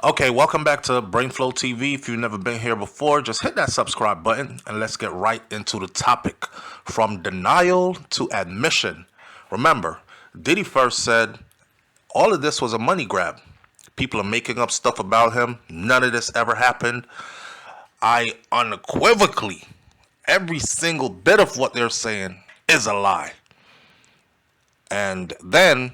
Okay, welcome back to BrainFLoTv. If you've never been here before, just hit that subscribe button and let's get right into the topic. From denial to admission. Remember, Diddy first said all of this was a money grab. People are making up stuff about him. None of this ever happened. I unequivocally, every single bit of what they're saying is a lie. And then,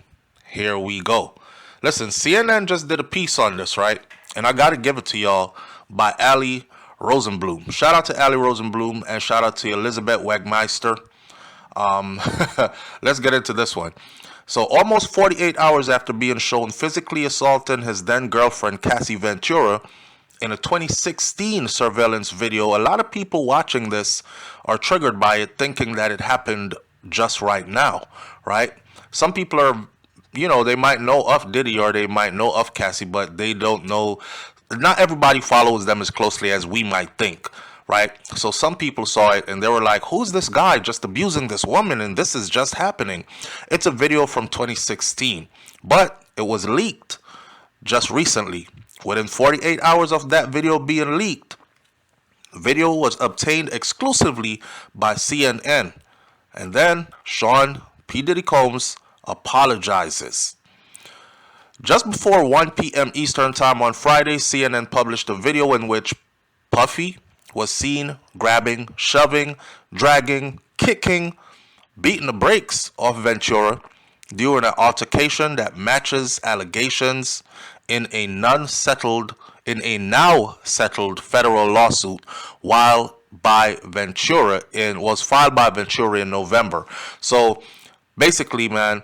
here we go. Listen, CNN just did a piece on this, right? And I got to give it to y'all by Ali Rosenblum. Shout out to Ali Rosenblum and shout out to Elizabeth Wegmeister. Let's get into this one. So almost 48 hours after being shown physically assaulting his then girlfriend Cassie Ventura in a 2016 surveillance video, a lot of people watching this are triggered by it, thinking that it happened just right now, right? Some people are, they might know of Diddy or they might know of Cassie, but they don't know. Not everybody follows them as closely as we might think, right? So some people saw it and they were like, who's this guy just abusing this woman and this is just happening? It's a video from 2016, but it was leaked just recently. Within 48 hours of that video being leaked, the video was obtained exclusively by CNN. And then Sean P Diddy Combs apologizes. Just before 1 p.m. Eastern Time on Friday, CNN published a video in which Puffy was seen grabbing, shoving, dragging, kicking, beating the brakes off Ventura during an altercation that matches allegations in a now settled federal lawsuit was filed by Ventura in November. So basically, man,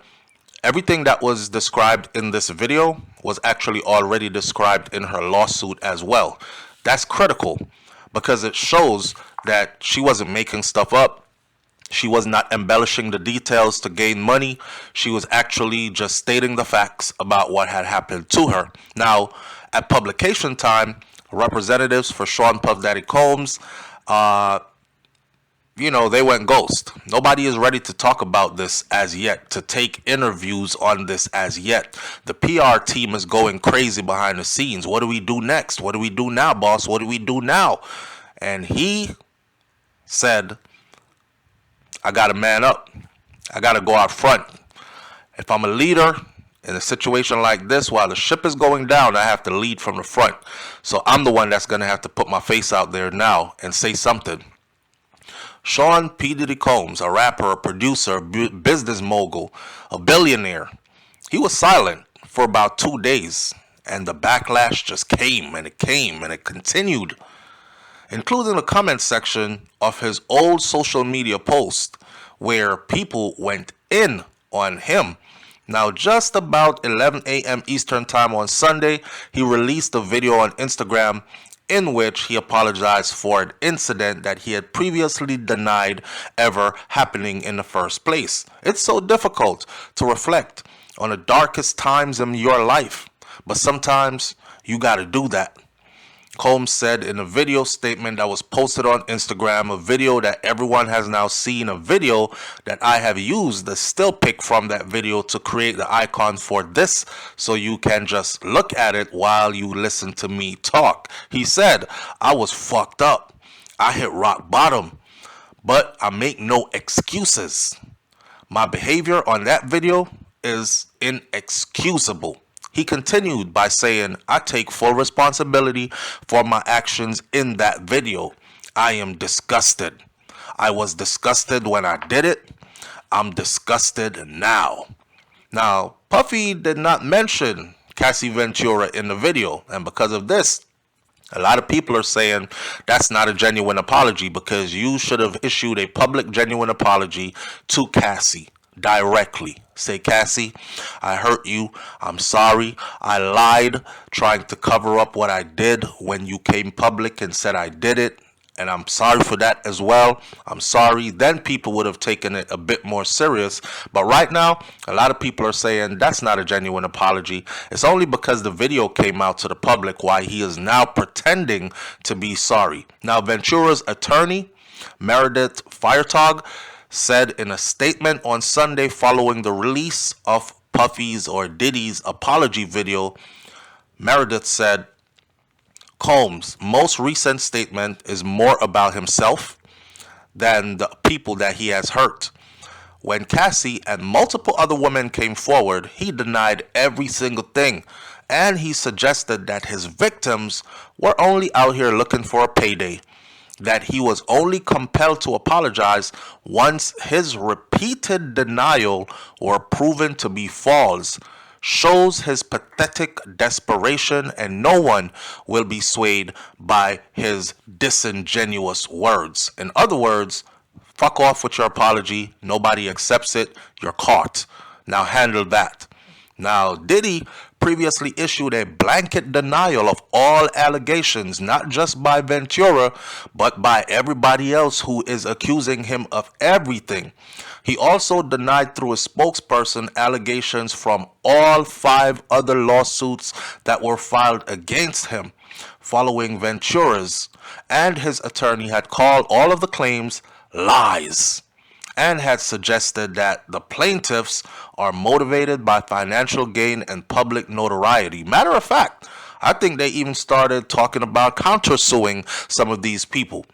everything that was described in this video was actually already described in her lawsuit as well. That's critical because it shows that she wasn't making stuff up. She was not embellishing the details to gain money. She was actually just stating the facts about what had happened to her. Now, at publication time, representatives for Sean Puff Daddy Combs, they went ghost. Nobody is ready to talk about this as yet, to take interviews on this as yet. The PR team is going crazy behind the scenes. What do we do next? What do we do now, boss? What do we do now? And he said, I got to man up. I got to go out front. If I'm a leader in a situation like this, while the ship is going down, I have to lead from the front. So I'm the one that's going to have to put my face out there now and say something. Sean P. Diddy Combs, a rapper, a producer, business mogul, a billionaire, he was silent for about 2 days, and the backlash just came and it continued, including the comment section of his old social media post where people went in on him. Now, just about 11 a.m. Eastern Time on Sunday, he released a video on Instagram in which he apologized for an incident that he had previously denied ever happening in the first place. It's so difficult to reflect on the darkest times in your life, but sometimes you gotta do that. Combs said in a video statement that was posted on Instagram, a video that everyone has now seen, a video that I have used the still pic from that video to create the icon for this so you can just look at it while you listen to me talk. He said, I was fucked up. I hit rock bottom, but I make no excuses. My behavior on that video is inexcusable. He continued by saying, I take full responsibility for my actions in that video. I am disgusted. I was disgusted when I did it. I'm disgusted now. Now, Puffy did not mention Cassie Ventura in the video, and because of this, a lot of people are saying that's not a genuine apology because you should have issued a public genuine apology to Cassie directly. Say, Cassie, I hurt you. I'm sorry. I lied trying to cover up what I did when you came public and said I did it. And I'm sorry for that as well. I'm sorry. Then people would have taken it a bit more serious. But right now, a lot of people are saying that's not a genuine apology. It's only because the video came out to the public why he is now pretending to be sorry. Now, Ventura's attorney, Meredith Firetog, said in a statement on Sunday following the release of Puffy's or Diddy's apology video, Meredith said, Combs' most recent statement is more about himself than the people that he has hurt. When Cassie and multiple other women came forward, he denied every single thing, and he suggested that his victims were only out here looking for a payday, that he was only compelled to apologize once his repeated denial were proven to be false, shows his pathetic desperation, and no one will be swayed by his disingenuous words. In other words, fuck off with your apology. Nobody accepts it. You're caught. Now handle that. Now, Diddy previously issued a blanket denial of all allegations, not just by Ventura, but by everybody else who is accusing him of everything. He also denied through his spokesperson allegations from all 5 other lawsuits that were filed against him following Ventura's, and his attorney had called all of the claims lies and had suggested that the plaintiffs are motivated by financial gain and public notoriety. Matter of fact, I think they even started talking about countersuing some of these people.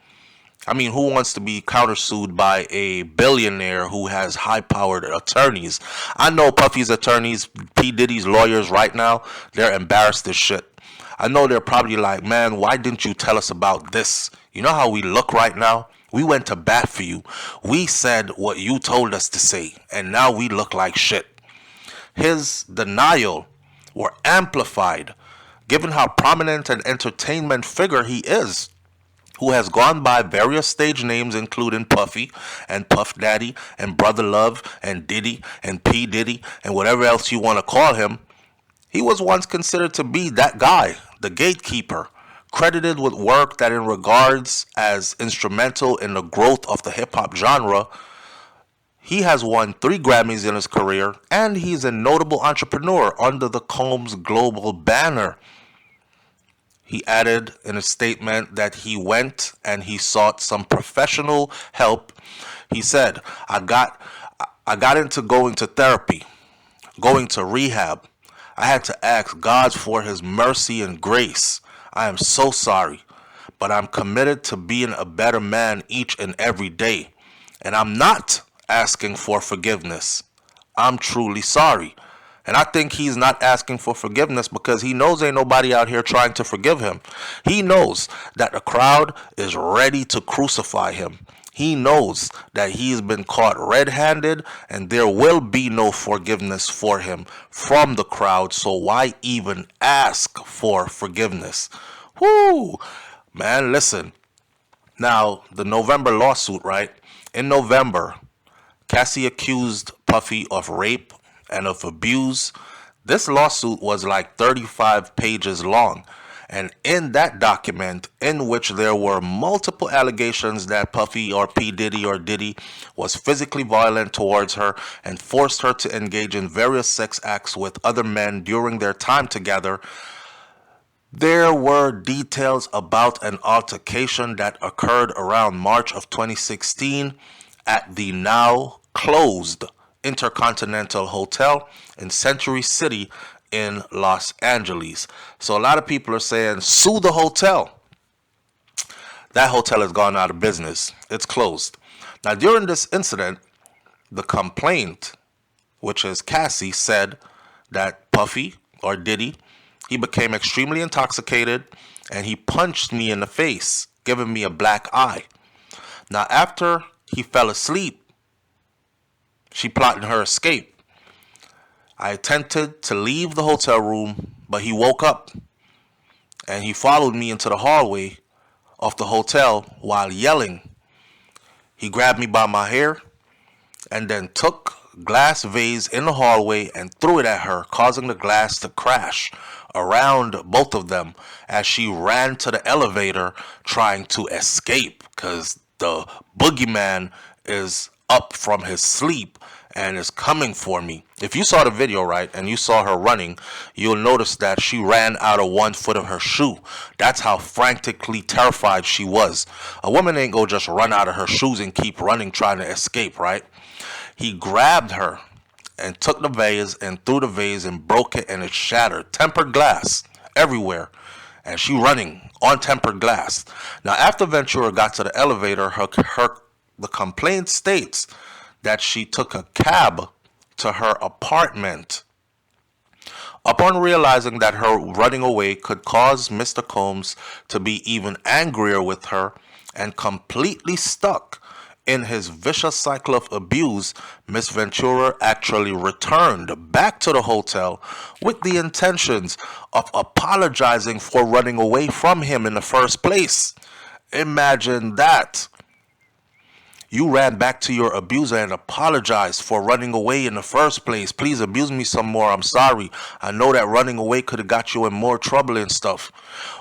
I mean, who wants to be countersued by a billionaire who has high-powered attorneys? I know Puffy's attorneys, P Diddy's lawyers right now, they're embarrassed as shit. I know they're probably like, man, why didn't you tell us about this? You know how we look right now? We went to bat for you. We said what you told us to say, and now we look like shit. His denial were amplified, given how prominent an entertainment figure he is, who has gone by various stage names including Puffy and Puff Daddy and Brother Love and Diddy and P Diddy and whatever else you want to call him. He was once considered to be that guy, the gatekeeper, credited with work that in regards as instrumental in the growth of the hip-hop genre. He has won 3 Grammys in his career, and he's a notable entrepreneur under the Combs Global banner. He added in a statement that he went and he sought some professional help. He said, I got into going to therapy, going to rehab. I had to ask God for his mercy and grace. I am so sorry, but I'm committed to being a better man each and every day. And I'm not asking for forgiveness. I'm truly sorry. And I think he's not asking for forgiveness because he knows ain't nobody out here trying to forgive him. He knows that the crowd is ready to crucify him. He knows that he's been caught red-handed and there will be no forgiveness for him from the crowd. So why even ask for forgiveness? Whoo! Man, listen. Now, the November lawsuit, right? In November, Cassie accused Puffy of rape and of abuse. This lawsuit was like 35 pages long. And in that document, in which there were multiple allegations that Puffy or P Diddy or Diddy was physically violent towards her and forced her to engage in various sex acts with other men during their time together, there were details about an altercation that occurred around March of 2016 at the now closed Intercontinental Hotel in Century City in Los Angeles. So a lot of people are saying, sue the hotel. That hotel has gone out of business. It's closed. Now, during this incident, the complaint, which is Cassie, said that Puffy or Diddy, he became extremely intoxicated and he punched me in the face, giving me a black eye. Now, after he fell asleep, she plotted her escape. I attempted to leave the hotel room, but he woke up and he followed me into the hallway of the hotel while yelling. He grabbed me by my hair and then took a glass vase in the hallway and threw it at her, causing the glass to crash around both of them as she ran to the elevator trying to escape because the boogeyman is up from his sleep and is coming for me. If you saw the video, right, and you saw her running, you'll notice that she ran out of 1 foot of her shoe. That's how frantically terrified she was. A woman ain't gonna just run out of her shoes and keep running trying to escape, right? He grabbed her and took the vase and threw the vase and broke it and it shattered. Tempered glass everywhere. and she running on tempered glass. Now, after Ventura got to the elevator, the complaint states that she took a cab to her apartment. Upon realizing that her running away could cause Mr. Combs to be even angrier with her and completely stuck in his vicious cycle of abuse, Miss Ventura actually returned back to the hotel with the intentions of apologizing for running away from him in the first place. Imagine that. You ran back to your abuser and apologized for running away in the first place. Please abuse me some more. I'm sorry. I know that running away could have got you in more trouble and stuff.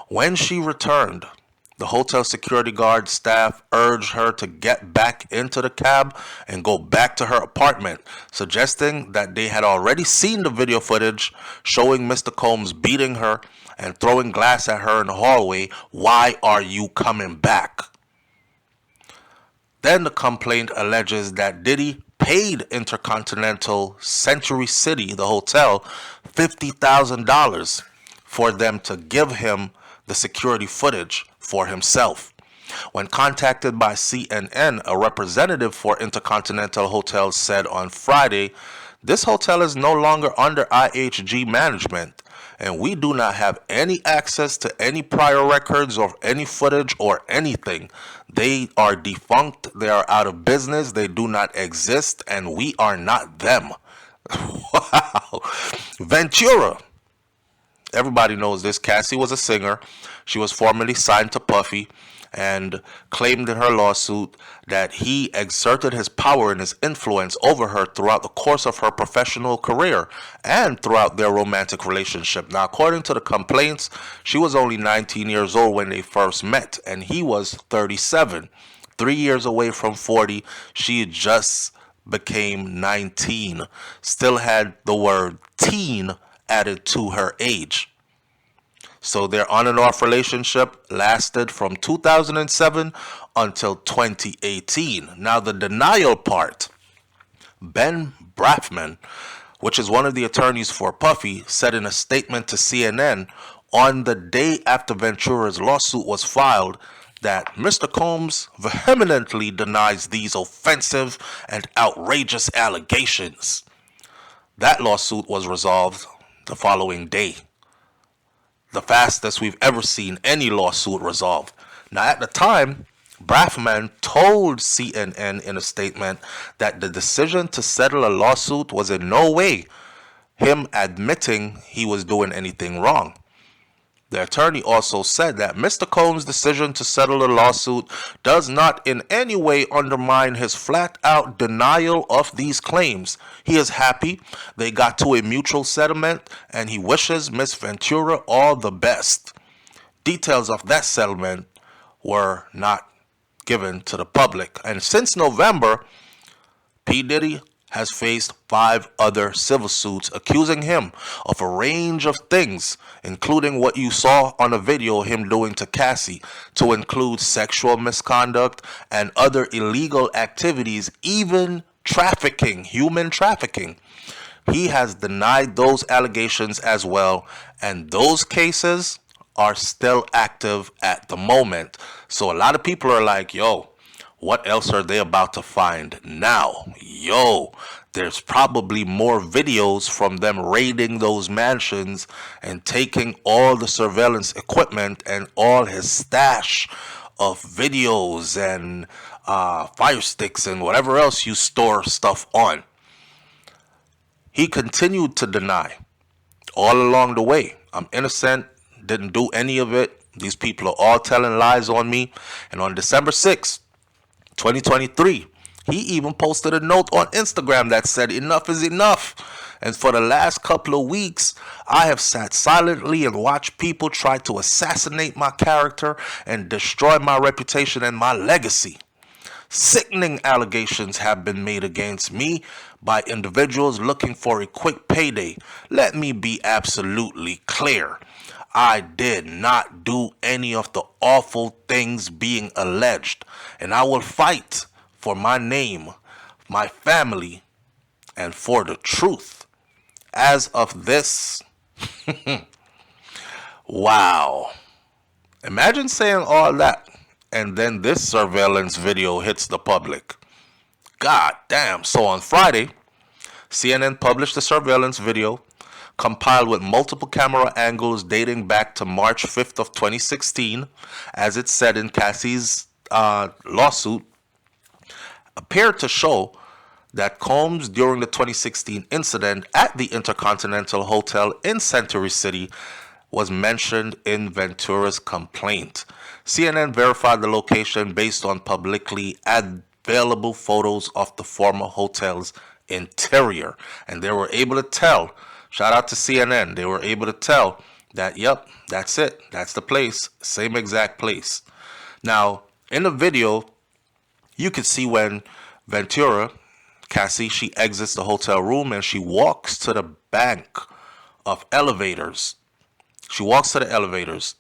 When she returned, the hotel security guard staff urged her to get back into the cab and go back to her apartment, suggesting that they had already seen the video footage showing Mr. Combs beating her and throwing glass at her in the hallway. Why are you coming back? Then the complaint alleges that Diddy paid Intercontinental Century City, the hotel, $50,000 for them to give him the security footage for himself. When contacted by CNN, a representative for Intercontinental Hotels said on Friday, "This hotel is no longer under IHG management, and we do not have any access to any prior records or any footage or anything. They are defunct, they are out of business, they do not exist, and we are not them." Wow. Ventura. Everybody knows this. Cassie was a singer. She was formerly signed to Puffy and claimed in her lawsuit that he exerted his power and his influence over her throughout the course of her professional career and throughout their romantic relationship. Now, according to the complaints, she was only 19 years old when they first met, and he was 37. 3 years away from 40, she just became 19. Still had the word teen added to her age. So their on and off relationship lasted from 2007 until 2018. Now the denial part, Ben Brafman, which is one of the attorneys for Puffy, said in a statement to CNN on the day after Ventura's lawsuit was filed that Mr. Combs vehemently denies these offensive and outrageous allegations. That lawsuit was resolved the following day. The fastest we've ever seen any lawsuit resolved. Now, at the time, Brafman told CNN in a statement that the decision to settle a lawsuit was in no way him admitting he was doing anything wrong. The attorney also said that Mr. Combs' decision to settle the lawsuit does not in any way undermine his flat-out denial of these claims. He is happy they got to a mutual settlement, and he wishes Miss Ventura all the best. Details of that settlement were not given to the public. And since November, P. Diddy has faced 5 other civil suits accusing him of a range of things, including what you saw on a video him doing to Cassie, to include sexual misconduct and other illegal activities, even trafficking, human trafficking. He has denied those allegations as well, and those cases are still active at the moment. So a lot of people are like, yo, what else are they about to find now? Yo, there's probably more videos from them raiding those mansions and taking all the surveillance equipment and all his stash of videos and fire sticks and whatever else you store stuff on. He continued to deny all along the way. I'm innocent, didn't do any of it. These people are all telling lies on me. And on December 6th, 2023, he even posted a note on Instagram that said enough is enough. And for the last couple of weeks, I have sat silently and watched people try to assassinate my character and destroy my reputation and my legacy. Sickening allegations have been made against me by individuals looking for a quick payday. Let me be absolutely clear. I did not do any of the awful things being alleged, and I will fight for my name, my family, and for the truth. As of this, wow. Imagine saying all that, and then this surveillance video hits the public. God damn. So on Friday, CNN published a surveillance video compiled with multiple camera angles dating back to March 5th of 2016, as it said in Cassie's lawsuit, appeared to show that Combs, during the 2016 incident at the Intercontinental Hotel in Century City, was mentioned in Ventura's complaint. CNN verified the location based on publicly available photos of the former hotel's interior, and they were able to tell, shout out to CNN, they were able to tell that, yep, that's it, that's the place, same exact place. Now, in the video, you can see when Ventura, Cassie, she exits the hotel room and she walks to the bank of elevators. She walks to the elevators,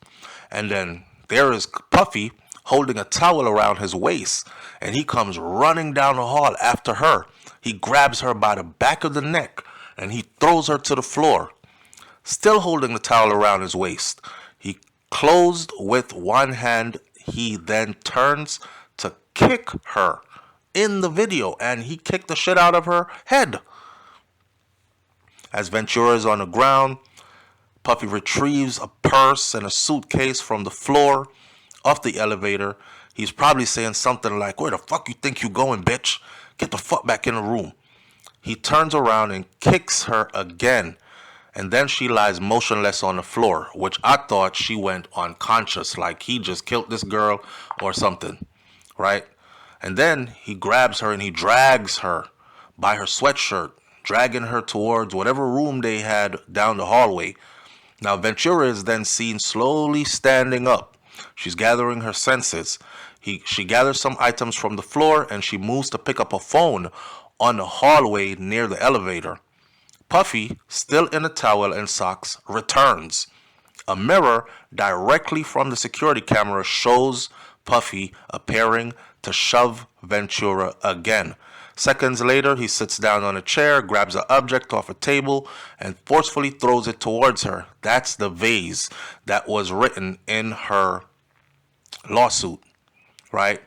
and then there is Puffy holding a towel around his waist, and he comes running down the hall after her. He grabs her by the back of the neck, and he throws her to the floor, still holding the towel around his waist. He closed with one hand. He then turns to kick her in the video, and he kicked the shit out of her head. As Ventura is on the ground, Puffy retrieves a purse and a suitcase from the floor of the elevator. He's probably saying something like, "Where the fuck you think you going, bitch? Get the fuck back in the room." He turns around and kicks her again, and then she lies motionless on the floor, which I thought she went unconscious, like he just killed this girl or something, right? And then he grabs her and he drags her by her sweatshirt, dragging her towards whatever room they had down the hallway. Now, Ventura is then seen slowly standing up. She's gathering her senses. She gathers some items from the floor and she moves to pick up a phone on the hallway near the elevator. Puffy, still in a towel and socks, returns. A mirror directly from the security camera shows Puffy appearing to shove Ventura again. Seconds later, he sits down on a chair, grabs an object off a table, and forcefully throws it towards her. That's the vase that was written in her lawsuit, right?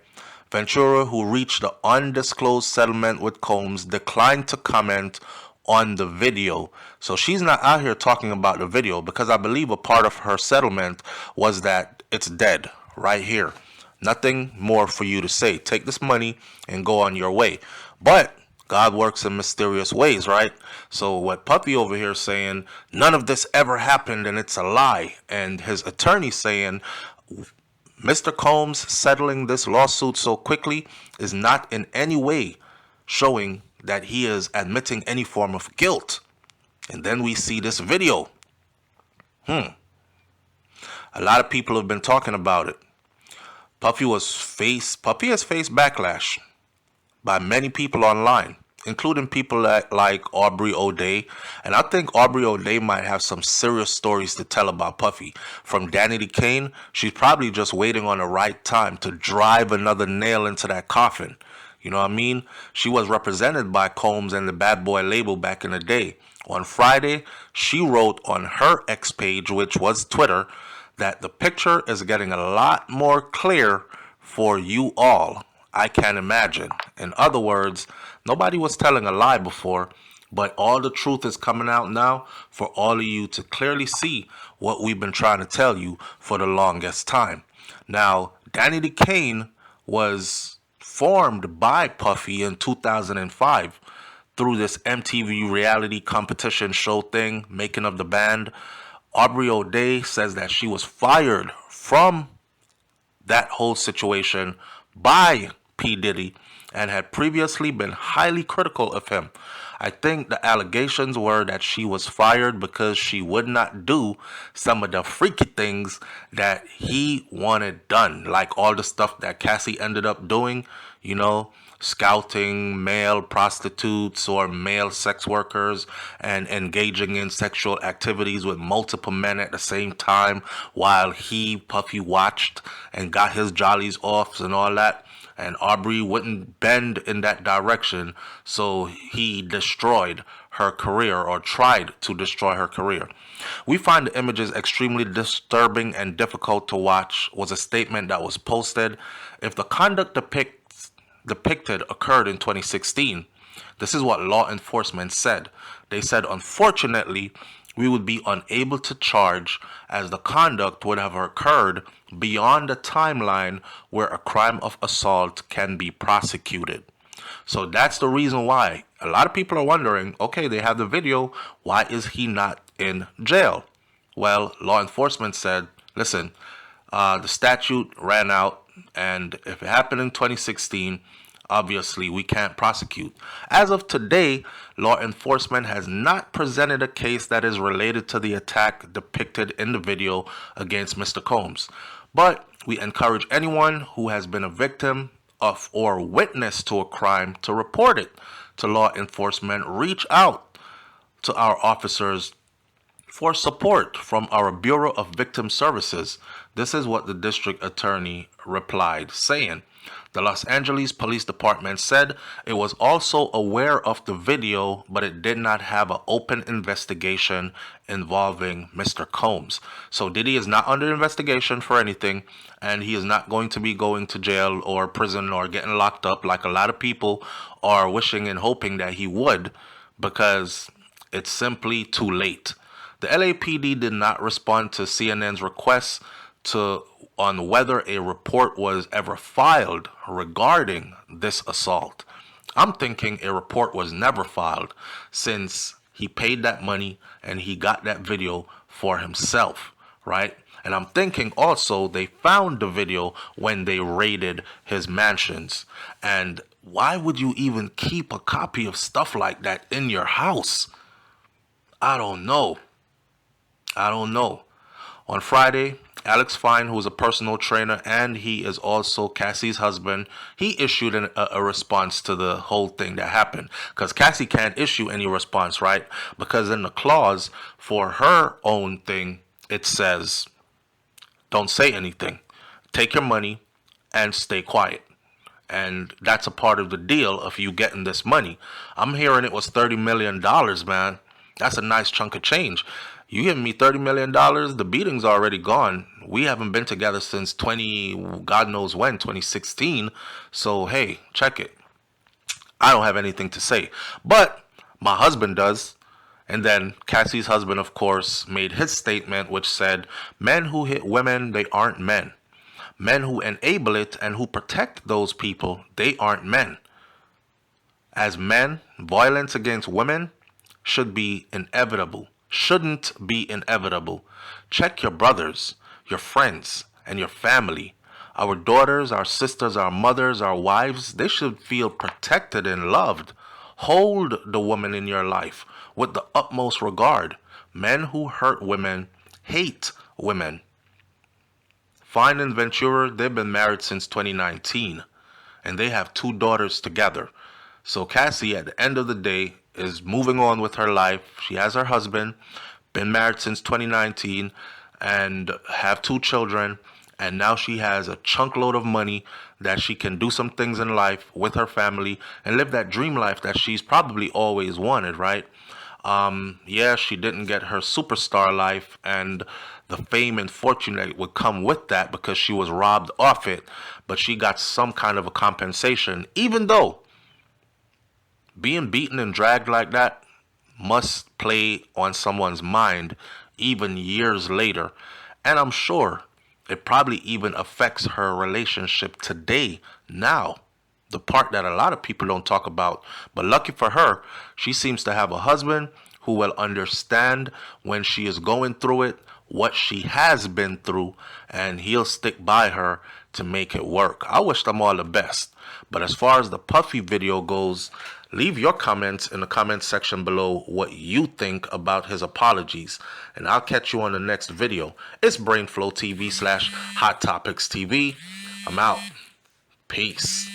Ventura, who reached the undisclosed settlement with Combs, declined to comment on the video. So she's not out here talking about the video, because I believe a part of her settlement was that it's dead right here. Nothing more for you to say. Take this money and go on your way. But God works in mysterious ways, right? So what Puppy over here saying, none of this ever happened and it's a lie. And his attorney saying, Mr. Combs settling this lawsuit so quickly is not in any way showing that he is admitting any form of guilt. And then we see this video. A lot of people have been talking about it. Puffy has faced backlash by many people online, including people like Aubrey O'Day. And I think Aubrey O'Day might have some serious stories to tell about Puffy. From Danny DeCane, she's probably just waiting on the right time to drive another nail into that coffin. You know what I mean? She was represented by Combs and the Bad Boy label back in the day. On Friday, she wrote on her X page, which was Twitter, that the picture is getting a lot more clear for you all. I can imagine. In other words, nobody was telling a lie before, but all the truth is coming out now for all of you to clearly see what we've been trying to tell you for the longest time. Now, Danny DeCane was formed by Puffy in 2005 through this MTV reality competition show thing, Making of the Band. Aubrey O'Day says that she was fired from that whole situation by P Diddy and had previously been highly critical of him. I think the allegations were that she was fired because she would not do some of the freaky things that he wanted done, like all the stuff that Cassie ended up doing, you know, scouting male prostitutes or male sex workers and engaging in sexual activities with multiple men at the same time while Puffy, watched and got his jollies off and all that. And Aubrey wouldn't bend in that direction, so he destroyed her career or tried to destroy her career. We find the images extremely disturbing and difficult to watch, was a statement that was posted. If the conduct depicted occurred in 2016, this is what law enforcement said. They said, unfortunately, we would be unable to charge as the conduct would have occurred beyond the timeline where a crime of assault can be prosecuted. So that's the reason why a lot of people are wondering, okay, they have the video, why is he not in jail? Well, law enforcement said, listen, the statute ran out, and if it happened in 2016, obviously we can't prosecute. As of today, law enforcement has not presented a case that is related to the attack depicted in the video against Mr. Combs. But we encourage anyone who has been a victim of or witness to a crime to report it to law enforcement. Reach out to our officers for support from our Bureau of Victim Services. This is what the district attorney replied, saying, the Los Angeles Police Department said it was also aware of the video, but it did not have an open investigation involving Mr. Combs. So Diddy is not under investigation for anything, and he is not going to be going to jail or prison or getting locked up like a lot of people are wishing and hoping that he would, because it's simply too late. The LAPD did not respond to CNN's request on whether a report was ever filed regarding this assault. I'm thinking a report was never filed since he paid that money and he got that video for himself, right? And I'm thinking also they found the video when they raided his mansions. And why would you even keep a copy of stuff like that in your house? I don't know. On Friday, Alex Fine, who is a personal trainer and he is also Cassie's husband, he issued a response to the whole thing that happened. Because Cassie can't issue any response, right? Because in the clause for her own thing, it says, don't say anything. Take your money and stay quiet. And that's a part of the deal of you getting this money. I'm hearing it was $30 million, man. That's a nice chunk of change. You giving me $30 million, the beating's already gone. We haven't been together since God knows when, 2016. So, hey, check it. I don't have anything to say. But my husband does. And then Cassie's husband, of course, made his statement, which said, men who hit women, they aren't men. Men who enable it and who protect those people, they aren't men. As men, violence against women shouldn't be inevitable. Check your brothers, your friends, and your family. Our daughters, our sisters, our mothers, our wives, they should feel protected and loved. Hold the woman in your life with the utmost regard. Men who hurt women hate women. Fine and Ventura, they've been married since 2019, and they have 2 daughters together. So Cassie, at the end of the day, is moving on with her life. She has her husband, been married since 2019, and have 2 children. And now she has a chunk load of money that she can do some things in life with her family and live that dream life that she's probably always wanted, right? Yeah, she didn't get her superstar life and the fame and fortune that would come with that because she was robbed off it. But she got some kind of a compensation, even though being beaten and dragged like that must play on someone's mind even years later. And I'm sure it probably even affects her relationship today, now. The part that a lot of people don't talk about. But lucky for her, she seems to have a husband who will understand when she is going through it, what she has been through, and he'll stick by her to make it work. I wish them all the best. But as far as the Puffy video goes, leave your comments in the comment section below what you think about his apologies. And I'll catch you on the next video. It's BrainFLoTv /Hot Topics TV. I'm out. Peace.